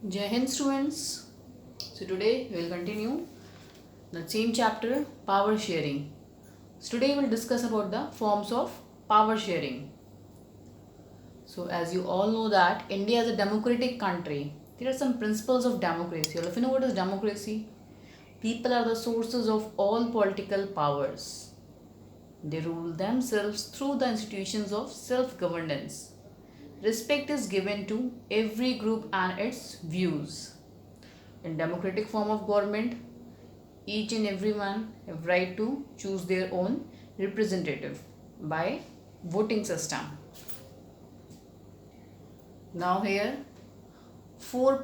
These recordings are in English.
Jai Hind students. So today we will continue the same chapter, power sharing. So today we will discuss about the forms of power sharing. So as you all know that India is a democratic country. There are some principles of democracy. All of you know what is democracy? People are the sources of all political powers. They rule themselves through the institutions of self-governance. Respect is given to every group and its views. In democratic form of government, each and everyone have right to choose their own representative by voting system. Now here four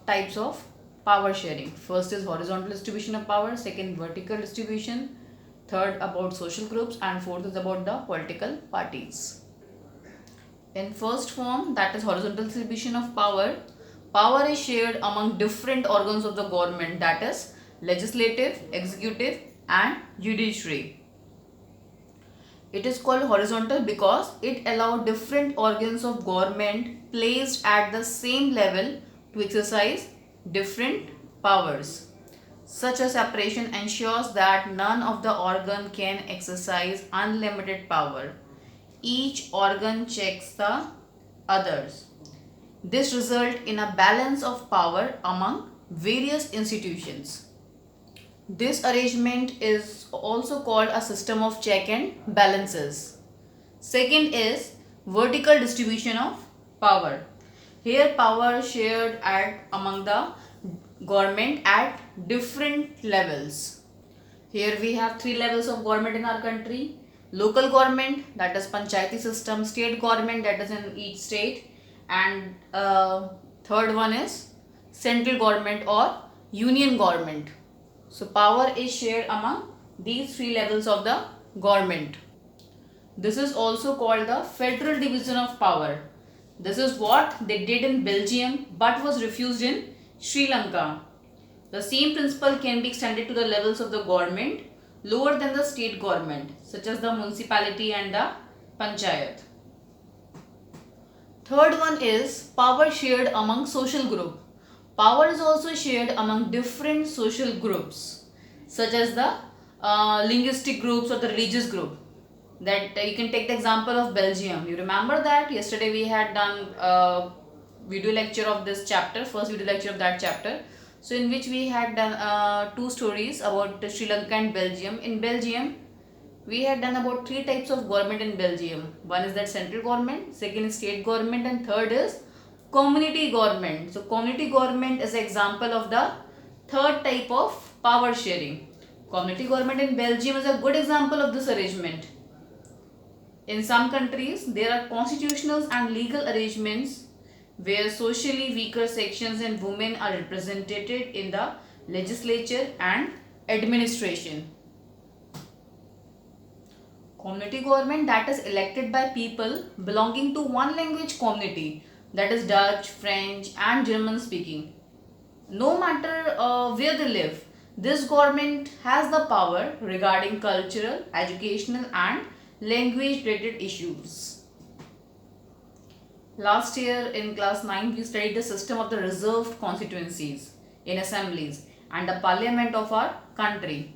types of power sharing. First is horizontal distribution of power, second vertical distribution, third about social groups, and fourth is about the political parties. In first form, that is horizontal distribution of power, power is shared among different organs of the government, that is legislative, executive and judiciary. It is called horizontal because it allows different organs of government placed at the same level to exercise different powers. Such a separation ensures that none of the organ can exercise unlimited power. Each organ checks the others. This results in a balance of power among various institutions. This arrangement is also called a system of check and balances. Second is vertical distribution of power. Here power is shared among the government at different levels. Here we have three levels of government in our country. Local government, that is panchayati system, state government, that is in each state, and third one is central government or union government. So power is shared among these three levels of the government. This is also called the federal division of power. This is what they did in Belgium but was refused in Sri Lanka. The same principle can be extended to the levels of the government lower than the state government, such as the municipality and the panchayat. Third one is power shared among social group. Power is also shared among different social groups, such as the linguistic groups or the religious group. That you can take the example of Belgium. You remember that yesterday we had done video lecture of this chapter, first video lecture of that chapter. So in which we had done two stories about Sri Lanka and Belgium. In Belgium, we had done about three types of government in Belgium. One is that central government, second is state government, and third is community government. So community government is an example of the third type of power sharing. Community government in Belgium is a good example of this arrangement. In some countries, there are constitutional and legal arrangements where socially weaker sections and women are represented in the legislature and administration. Community government, that is elected by people belonging to one language community, that is Dutch, French and German speaking. No matter where they live, this government has the power regarding cultural, educational and language related issues. Last year in class 9 we studied the system of the reserved constituencies in assemblies and the parliament of our country.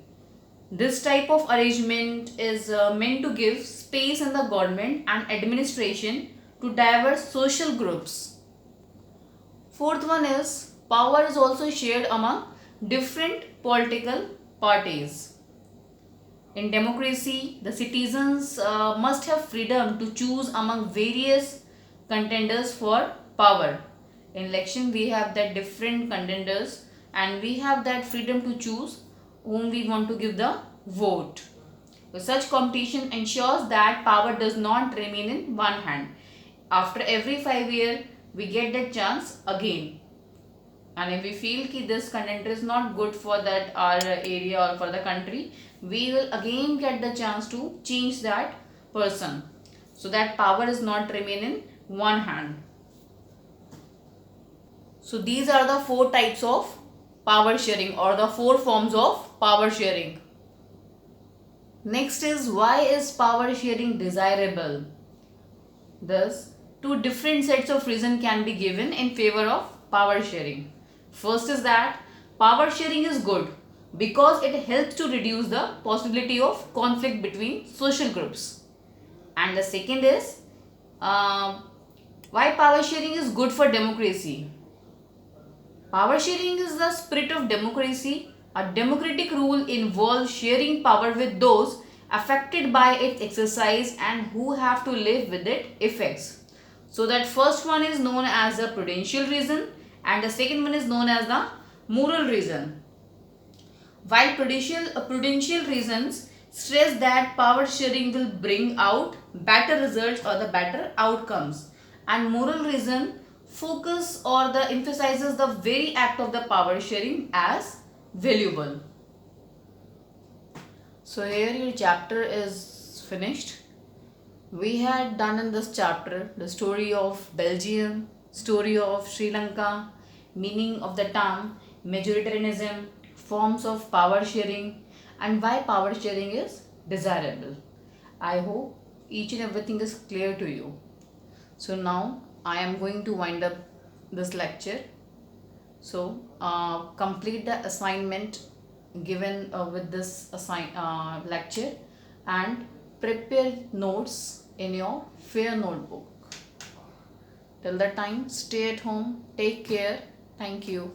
This type of arrangement is meant to give space in the government and administration to diverse social groups. Fourth one is power is also shared among different political parties. In democracy, the citizens must have freedom to choose among various contenders for power. In election, we have that different contenders and we have that freedom to choose whom we want to give the vote. So such competition ensures that power does not remain in one hand. After every 5 years, we get that chance again. And if we feel that this contender is not good for that our area or for the country, we will again get the chance to change that person. So that power is not remain in one hand. So these are the four types of power sharing or the four forms of power sharing. Next is, why is power sharing desirable? Thus, two different sets of reason can be given in favor of power sharing. First is that power sharing is good because it helps to reduce the possibility of conflict between social groups. And the second is uh, why power sharing is good for democracy. Power sharing is the spirit of democracy. A democratic rule involves sharing power with those affected by its exercise and who have to live with its effects. So that first one is known as the prudential reason and the second one is known as the moral reason. While prudential reasons stress that power sharing will bring out better results or the better outcomes, and moral reason focus or the emphasizes the very act of the power sharing as valuable. So here your chapter is finished. We had done in this chapter the story of Belgium, story of Sri Lanka, meaning of the term majoritarianism, forms of power sharing, and why power sharing is desirable. I hope each and everything is clear to you. So now I am going to wind up this lecture. So complete the assignment given with this lecture and prepare notes in your fair notebook. Till that time, stay at home, take care. Thank you.